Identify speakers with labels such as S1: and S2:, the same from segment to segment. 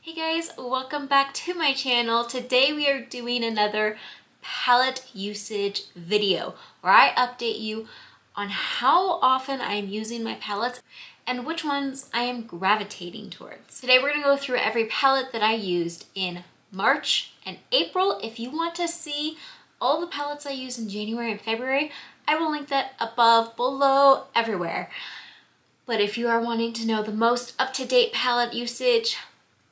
S1: Hey guys, welcome back to my channel. Today we are doing another palette usage video where I update you on how often I'm using my palettes and which ones I am gravitating towards. Today we're gonna go through every palette that I used in March and April. If you want to see all the palettes I used in January and February, I will link that above, below, everywhere. But if you are wanting to know the most up-to-date palette usage,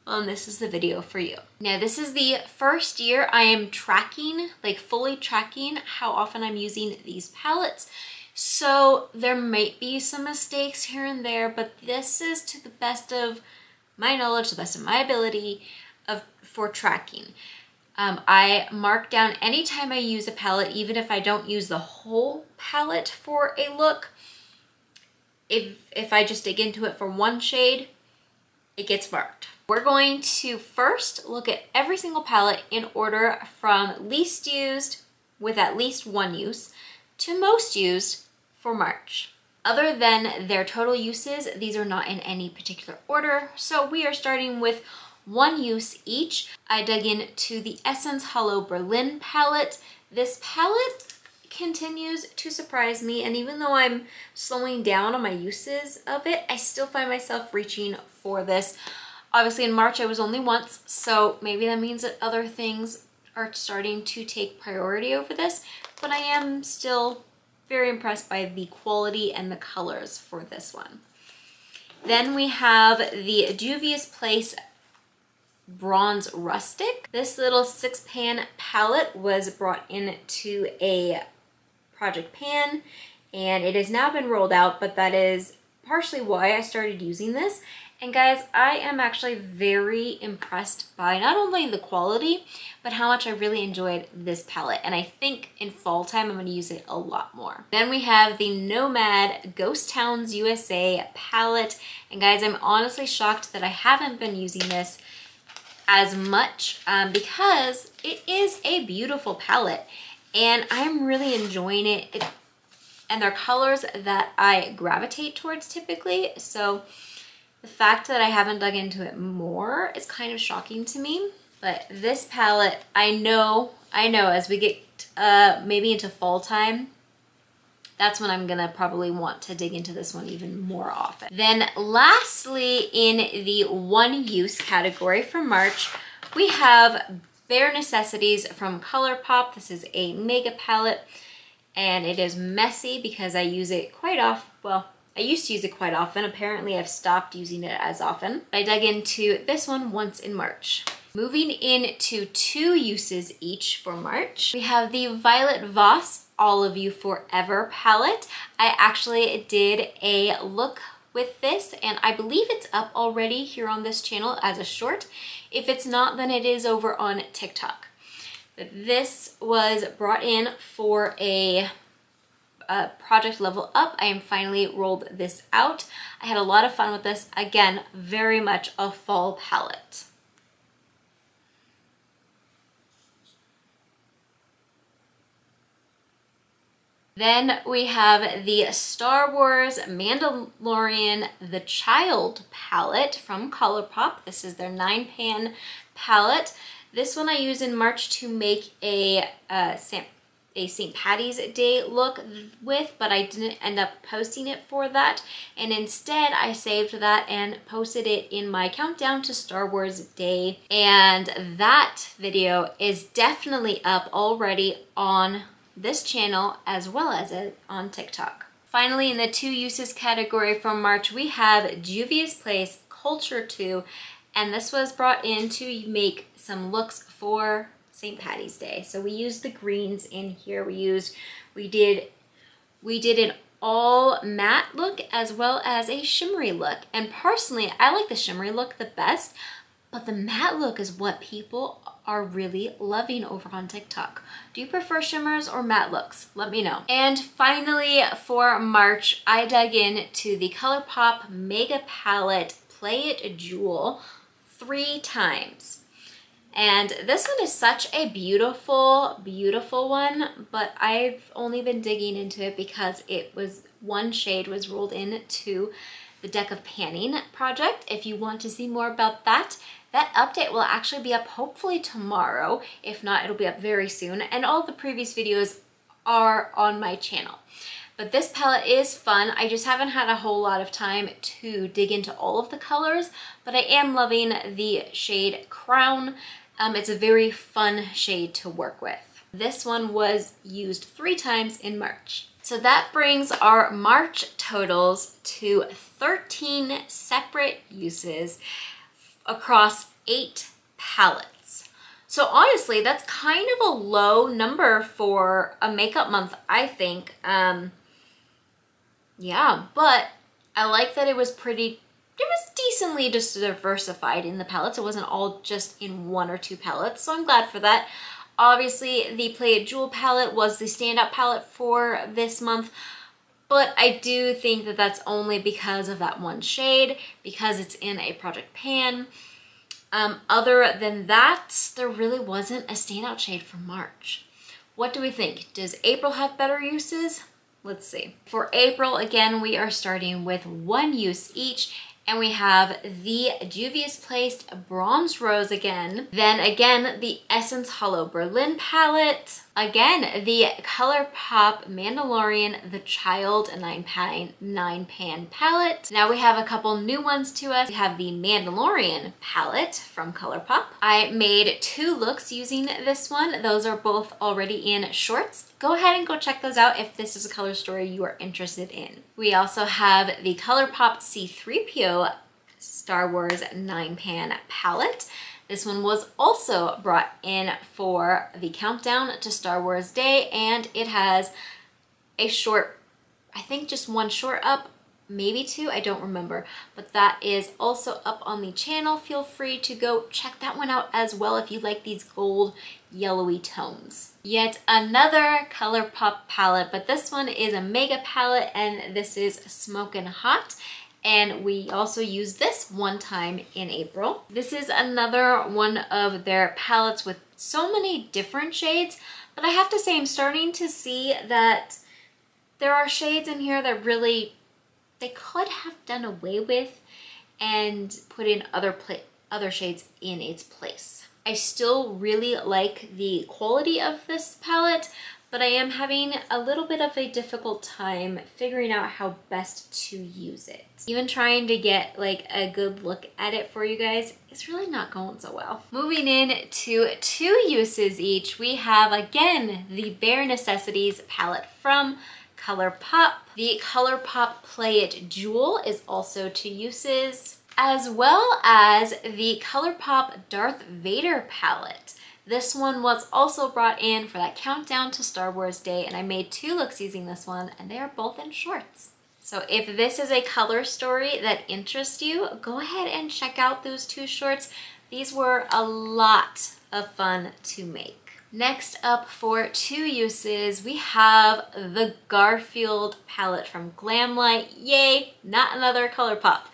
S1: well, this is the video for you. Now, this is the first year I am tracking, like fully tracking how often I'm using these palettes. So there might be some mistakes here and there, but this is to the best of my knowledge, the best of my ability for tracking. I mark down anytime I use a palette, even if I don't use the whole palette for a look. If I just dig into it for one shade, it gets marked. We're going to first look at every single palette in order from least used with at least one use to most used for March. Other than their total uses, these are not in any particular order, so we are starting with one use each. I dug into the Essence Hollow Berlin palette. This palette continues to surprise me, and even though I'm slowing down on my uses of it, I still find myself reaching for this. Obviously in March I was only once, so maybe that means that other things are starting to take priority over this, but I am still very impressed by the quality and the colors for this one. Then we have the Juvia's Place Bronze Rustic. This little 6-pan palette was brought into a project pan and it has now been rolled out, but that is partially why I started using this. And guys, I am actually very impressed by not only the quality, but how much I really enjoyed this palette. And I think in fall time, I'm gonna use it a lot more. Then we have the Nomad Ghost Towns USA palette. And guys, I'm honestly shocked that I haven't been using this as much because it is a beautiful palette and I'm really enjoying it. And they're colors that I gravitate towards typically. So the fact that I haven't dug into it more is kind of shocking to me. But this palette, I know as we get maybe into fall time, that's when I'm gonna probably want to dig into this one even more often. Then lastly, in the one use category for March, we have Bare Necessities from ColourPop. This is a mega palette and it is messy because I use it quite often. Well, I used to use it quite often. Apparently I've stopped using it as often. I dug into this one once in March. Moving into two uses each for March, we have the Violet Voss All of You Forever palette. I actually did a look with this and I believe it's up already here on this channel as a short. If it's not, then it is over on TikTok. But this was brought in for a project level up. I am finally rolled this out. I had a lot of fun with this. Again, very much a fall palette. Then we have the Star Wars Mandalorian The Child palette from ColourPop. This is their 9-pan palette. This one I used in March to make a St. Patty's Day look with, but I didn't end up posting it for that. And instead I saved that and posted it in my countdown to Star Wars Day. And that video is definitely up already on this channel as well as on TikTok. Finally, in the two uses category from March, we have Juvia's Place Culture 2, and this was brought in to make some looks for St. Patty's Day. So we used the greens in here. We did an all matte look as well as a shimmery look. And personally, I like the shimmery look the best, but the matte look is what people are really loving over on TikTok. Do you prefer shimmers or matte looks? Let me know. And finally, for March, I dug into the ColourPop Mega Palette Play It Jewel 3 times. And this one is such a beautiful, beautiful one, but I've only been digging into it because it was one shade was rolled into the Deck of Panning project. If you want to see more about that, That update will actually be up hopefully tomorrow. If not, it'll be up very soon. And all the previous videos are on my channel. But this palette is fun. I just haven't had a whole lot of time to dig into all of the colors, but I am loving the shade Crown. It's a very fun shade to work with. This one was used 3 times in March. So that brings our March totals to 13 separate uses across 8 palettes. So honestly, that's kind of a low number for a makeup month, I think. Yeah, but I like that it was decently just diversified in the palettes. It wasn't all just in 1 or 2 palettes, so I'm glad for that. Obviously, the Play It Jewel palette was the standout palette for this month, but I do think that that's only because of that one shade, because it's in a project pan. Other than that, there really wasn't a standout shade for March. What do we think? Does April have better uses? Let's see. For April, again, we are starting with 1 use each, and we have the Juvia's Place Bronze Rose again. Then again, the Essence Hollow Berlin palette. Again, the ColourPop Mandalorian The Child 9-pan palette. Now we have a couple new ones to us. We have the Mandalorian palette from ColourPop. I made 2 looks using this one. Those are both already in shorts. Go ahead and go check those out if this is a color story you are interested in. We also have the ColourPop C-3PO Star Wars 9-pan palette. This one was also brought in for the countdown to Star Wars Day, and it has a short, I think just 1 short up, maybe 2, I don't remember, but that is also up on the channel. Feel free to go check that one out as well if you like these gold yellowy tones. Yet another ColourPop palette, but this one is a mega palette, and this is Smokin' Hot. And we also used this 1 time in April. This is another one of their palettes with so many different shades, but I have to say I'm starting to see that there are shades in here that really, they could have done away with and put in other shades in its place. I still really like the quality of this palette, but I am having a little bit of a difficult time figuring out how best to use it. Even trying to get like a good look at it for you guys is really not going so well. Moving in to 2 uses each, we have again the Bare Necessities palette from ColourPop. The ColourPop Play It Jewel is also 2 uses, as well as the ColourPop Darth Vader palette. This one was also brought in for that countdown to Star Wars Day, and I made 2 looks using this one, and they are both in shorts. So if this is a color story that interests you, go ahead and check out those 2 shorts. These were a lot of fun to make. Next up for 2 uses, we have the Garfield palette from Glamlight. Yay, not another ColourPop.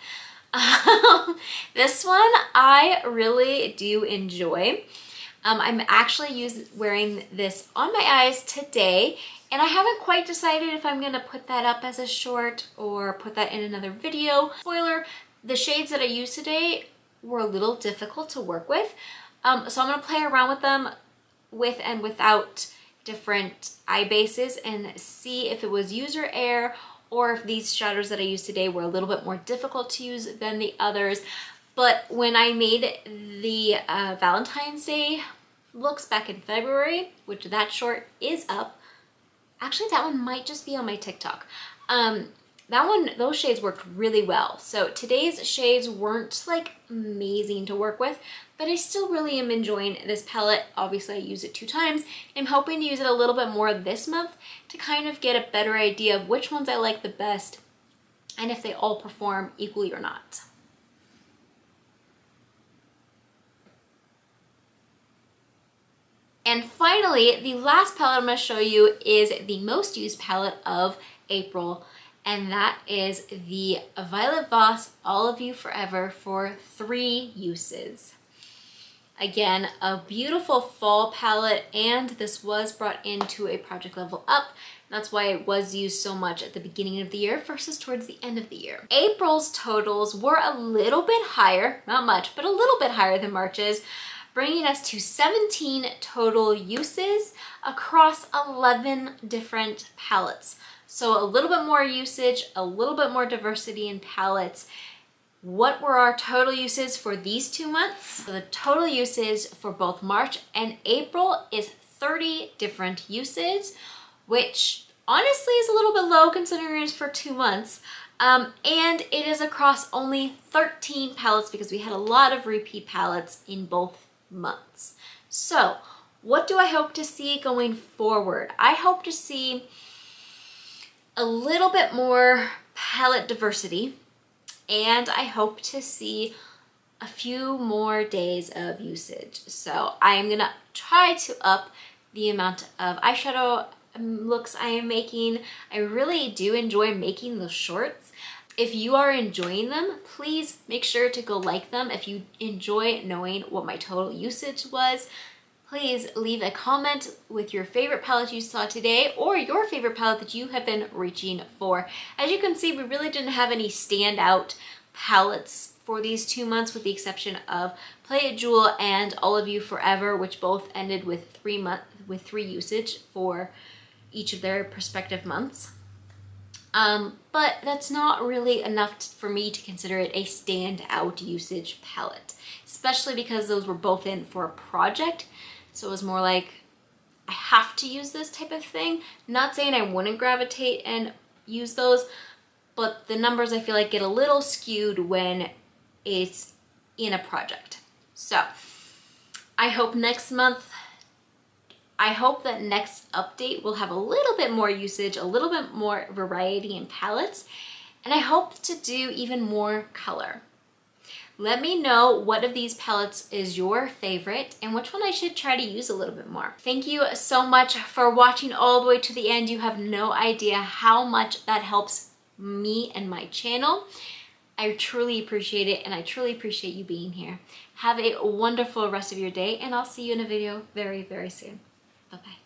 S1: This one I really do enjoy. I'm actually wearing this on my eyes today, and I haven't quite decided if I'm gonna put that up as a short or put that in another video. Spoiler, the shades that I used today were a little difficult to work with, so I'm gonna play around with them with and without different eye bases and see if it was user error or if these shadows that I used today were a little bit more difficult to use than the others. But when I made the Valentine's Day looks back in February, which that short is up, actually that one might just be on my TikTok. Those shades worked really well. So today's shades weren't like amazing to work with, but I still really am enjoying this palette. Obviously I used it 2 times. I'm hoping to use it a little bit more this month to kind of get a better idea of which ones I like the best and if they all perform equally or not. And finally, the last palette I'm going to show you is the most used palette of April, and that is the Violet Voss All of You Forever for 3 uses. Again, a beautiful fall palette, and this was brought into a project level up. That's why it was used so much at the beginning of the year versus towards the end of the year. April's totals were a little bit higher, not much, but a little bit higher than March's, bringing us to 17 total uses across 11 different palettes. So a little bit more usage, a little bit more diversity in palettes. What were our total uses for these 2 months? So the total uses for both March and April is 30 different uses, which honestly is a little bit low considering it's for 2 months. And it is across only 13 palettes because we had a lot of repeat palettes in both months. So what do I hope to see going forward? I hope to see a little bit more palette diversity, and I hope to see a few more days of usage. So I'm gonna try to up the amount of eyeshadow looks I am making. I really do enjoy making those shorts. If you are enjoying them, please make sure to go like them. If you enjoy knowing what my total usage was, please leave a comment with your favorite palette you saw today or your favorite palette that you have been reaching for. As you can see, we really didn't have any standout palettes for these 2 months with the exception of Play It Jewel and All of You Forever, which both ended with 3 usage for each of their respective months. But that's not really enough for me to consider it a standout usage palette, especially because those were both in for a project. So it was more like, I have to use this type of thing. Not saying I wouldn't gravitate and use those, but the numbers I feel like get a little skewed when it's in a project. So I hope that next update will have a little bit more usage, a little bit more variety in palettes, and I hope to do even more color. Let me know what of these palettes is your favorite and which one I should try to use a little bit more. Thank you so much for watching all the way to the end. You have no idea how much that helps me and my channel. I truly appreciate it, and I truly appreciate you being here. Have a wonderful rest of your day, and I'll see you in a video very, very soon. Bye-bye.